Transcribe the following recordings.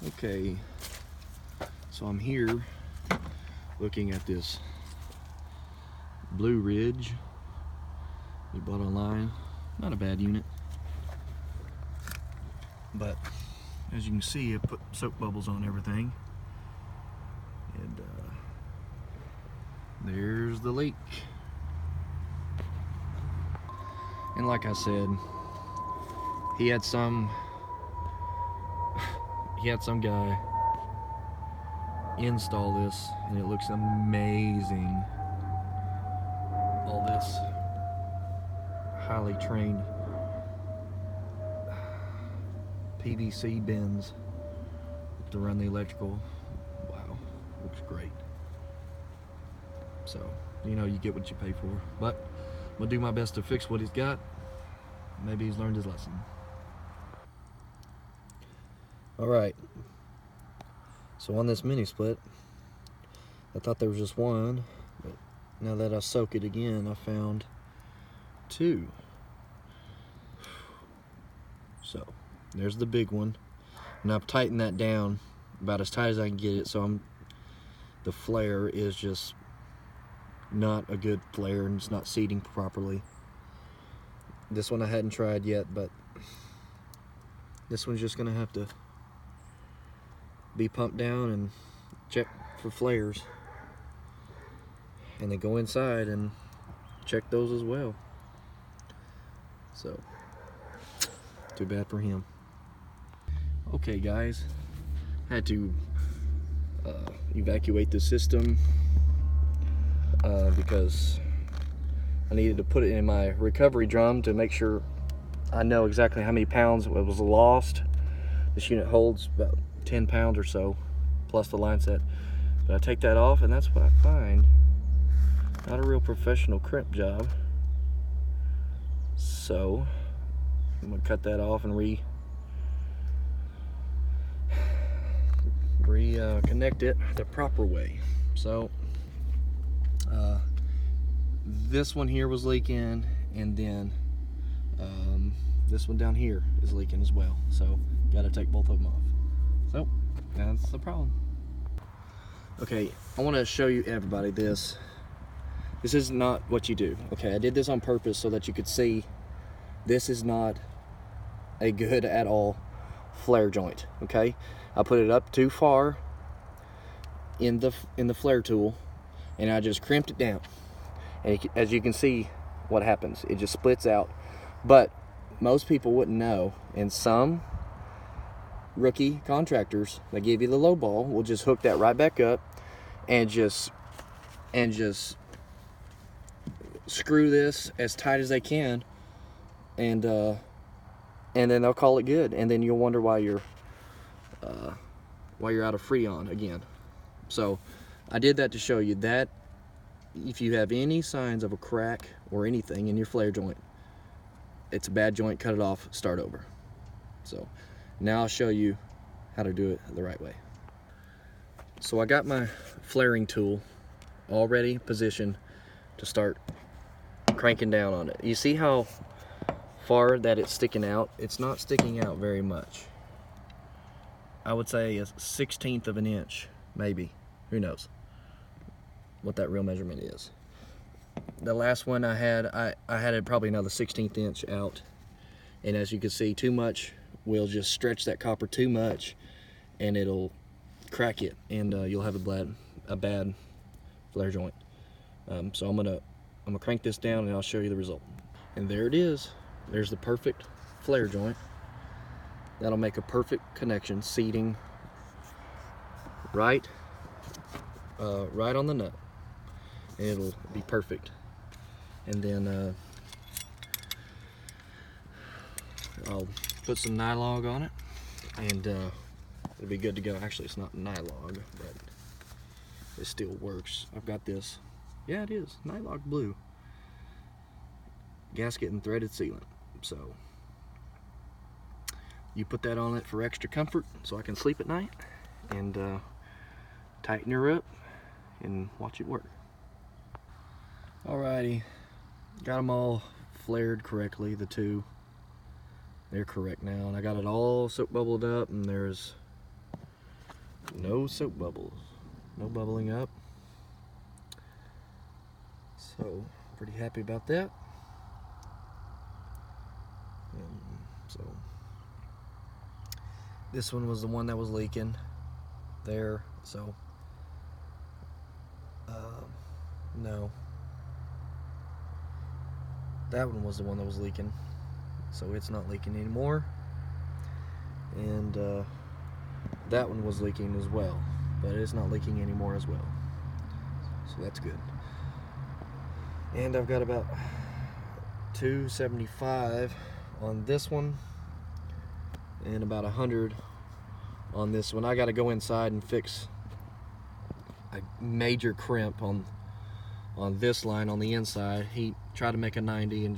Okay, so I'm here looking at this Blue Ridge we bought online. Not a bad unit, but as you can see, it put soap bubbles on everything, and there's the leak. And like I said, he had some guy install this, and it looks amazing. All this highly trained PVC bins to run the electrical. Wow, looks great. So, you know, you get what you pay for. But I'm gonna do my best to fix what he's got. Maybe he's learned his lesson. Alright, so on this mini split, I thought there was just one, but now that I soak it again, I found two. So there's the big one, and I've tightened that down about as tight as I can get it, so the flare is just not a good flare, and it's not seating properly. This one I hadn't tried yet, but this one's just gonna have to be pumped down and check for flares, and then go inside and check those as well. So too bad for him. Okay guys, had to evacuate the system because I needed to put it in my recovery drum to make sure I know exactly how many pounds was lost. This unit holds about 10 pounds or so, plus the line set. But I take that off, and that's what I find. Not a real professional crimp job. So I'm gonna cut that off and reconnect it the proper way. So this one here was leaking, and then this one down here is leaking as well. So got to take both of them off. So that's the problem. Okay, I want to show you everybody this. This is not what you do. Okay, I did this on purpose so that you could see this is not a good at all flare joint. Okay, I put it up too far in the flare tool, and I just crimped it down. And as you can see, what happens, it just splits out. But most people wouldn't know, and some rookie contractors that give you the low ball will just hook that right back up and just screw this as tight as they can, and then they'll call it good, and then you'll wonder why you're out of Freon again. So I did that to show you that if you have any signs of a crack or anything in your flare joint, it's a bad joint. Cut it off, start over. So now I'll show you how to do it the right way. So I got my flaring tool already positioned to start cranking down on it. You see how far that it's sticking out? It's not sticking out very much. I would say a 1/16 of an inch, maybe. Who knows what that real measurement is. The last one I had it probably another 1/16 inch out, and as you can see, too much will just stretch that copper too much, and it'll crack it, and you'll have a bad flare joint. So I'm gonna crank this down, and I'll show you the result. And there it is. There's the perfect flare joint. That'll make a perfect connection, seating right on the nut, and it'll be perfect. And then I'll put some nylog on it, and it'll be good to go. Actually, it's not nylog, but it still works. I've got this. Yeah, it is nylog blue gasket and threaded sealant. So you put that on it for extra comfort, so I can sleep at night, and tighten her up and watch it work. Alrighty, got them all flared correctly, the two. They're correct now, and I got it all soap bubbled up, and there's No soap bubbles, no bubbling up. So pretty happy about that. So this one was the one that was leaking there. So no, that one was the one that was leaking. So it's not leaking anymore. And that one was leaking as well, but it's not leaking anymore as well. So that's good. And I've got about 275 on this one and about 100 on this one. I got to go inside and fix a major crimp on this line on the inside. He tried to make a 90 and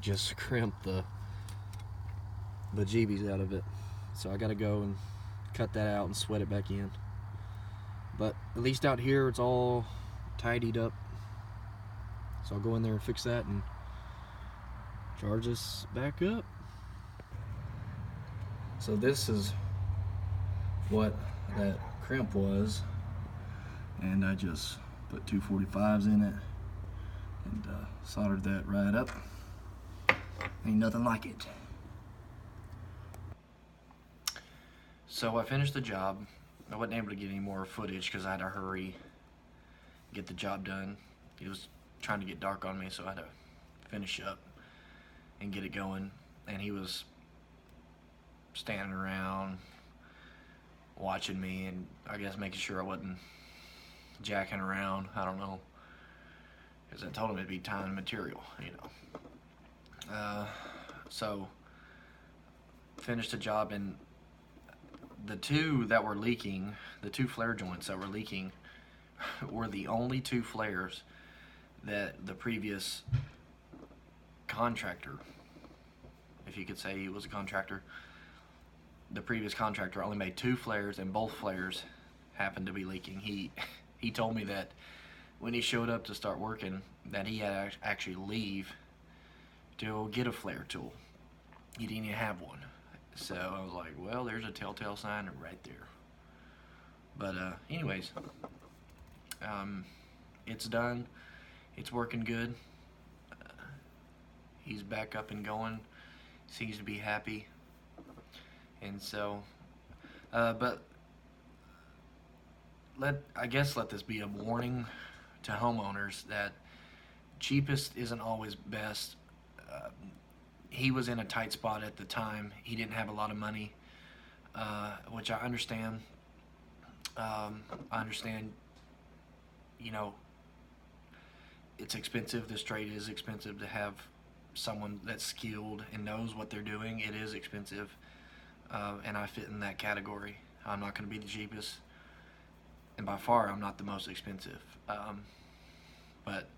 just crimped the bejeebies out of it. So I got to go and cut that out and sweat it back in. But at least out here it's all tidied up. So I'll go in there and fix that and charge this back up. So this is what that crimp was, and I just put 245s in it and soldered that right up. Ain't nothing like it. So I finished the job. I wasn't able to get any more footage because I had to hurry, get the job done. It was trying to get dark on me, so I had to finish up and get it going. And he was standing around watching me and I guess making sure I wasn't jacking around. I don't know, because I told him it'd be time and material, you know. So finished the job, and the two that were leaking, the two flare joints that were leaking, were the only two flares that the previous contractor, if you could say he was a contractor, the previous contractor only made two flares, and both flares happened to be leaking. He told me that when he showed up to start working, that he had to actually leave to go get a flare tool. He didn't even have one. So I was like, well, there's a telltale sign right there. But anyways, it's done. It's working good. He's back up and going. Seems to be happy. And so, but I guess let this be a warning to homeowners that cheapest isn't always best. He was in a tight spot at the time. He didn't have a lot of money, which I understand. I understand, you know, it's expensive. This trade is expensive. To have someone that's skilled and knows what they're doing, it is expensive. And I fit in that category. I'm not going to be the cheapest, and by far I'm not the most expensive. But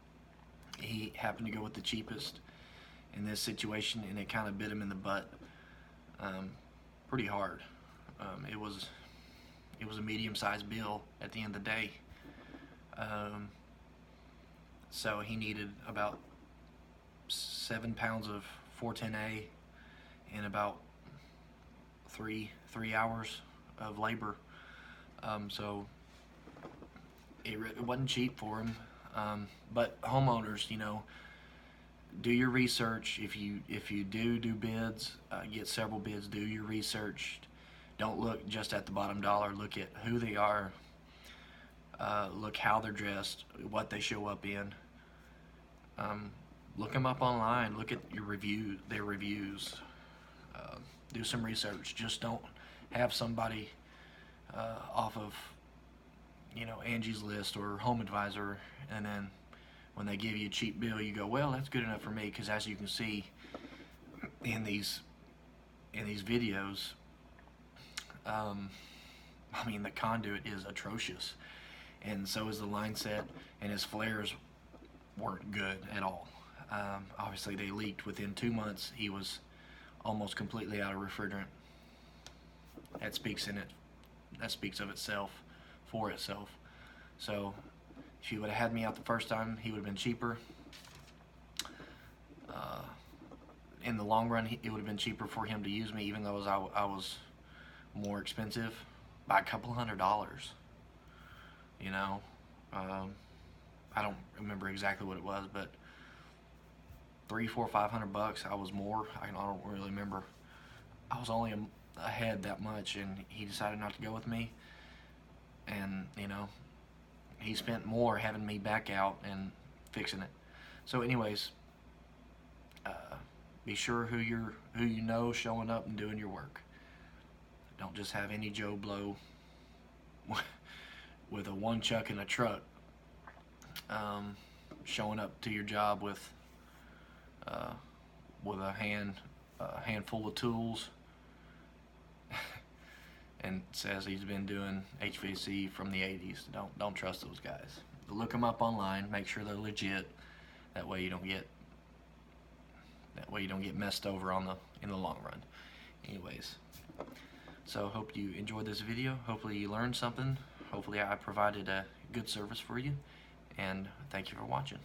he happened to go with the cheapest in this situation, and it kind of bit him in the butt pretty hard. It was a medium-sized bill at the end of the day. So he needed about 7 pounds of 410A and about three hours of labor. So it wasn't cheap for him. But homeowners, you know, do your research. If you do bids, get several bids. Do your research. Don't look just at the bottom dollar. Look at who they are. Look how they're dressed, what they show up in. Look them up online. Look at their reviews. Do some research. Just don't have somebody off of, you know, Angie's List or Home Advisor, and then when they give you a cheap bill, you go, well, that's good enough for me. Because as you can see in these videos, I mean, the conduit is atrocious, and so is the line set, and his flares weren't good at all. Obviously, they leaked within 2 months. He was almost completely out of refrigerant. That speaks of itself for itself. So if you would have had me out the first time, he would have been cheaper. In the long run, it would have been cheaper for him to use me, even though I was more expensive. by a couple $100. You know, I don't remember exactly what it was, but 300, 400, $500. I was more. I don't really remember. I was only ahead that much, and he decided not to go with me. And you know, he spent more having me back out and fixing it. So, anyways, be sure who you know showing up and doing your work. Don't just have any Joe Blow with a one chuck in a truck showing up to your job with a handful of tools and says he's been doing HVAC from the 80s. Don't trust those guys. Look them up online. Make sure they're legit. That way you don't get messed over in the long run. Anyways, so hope you enjoyed this video. Hopefully you learned something. Hopefully I provided a good service for you. And thank you for watching.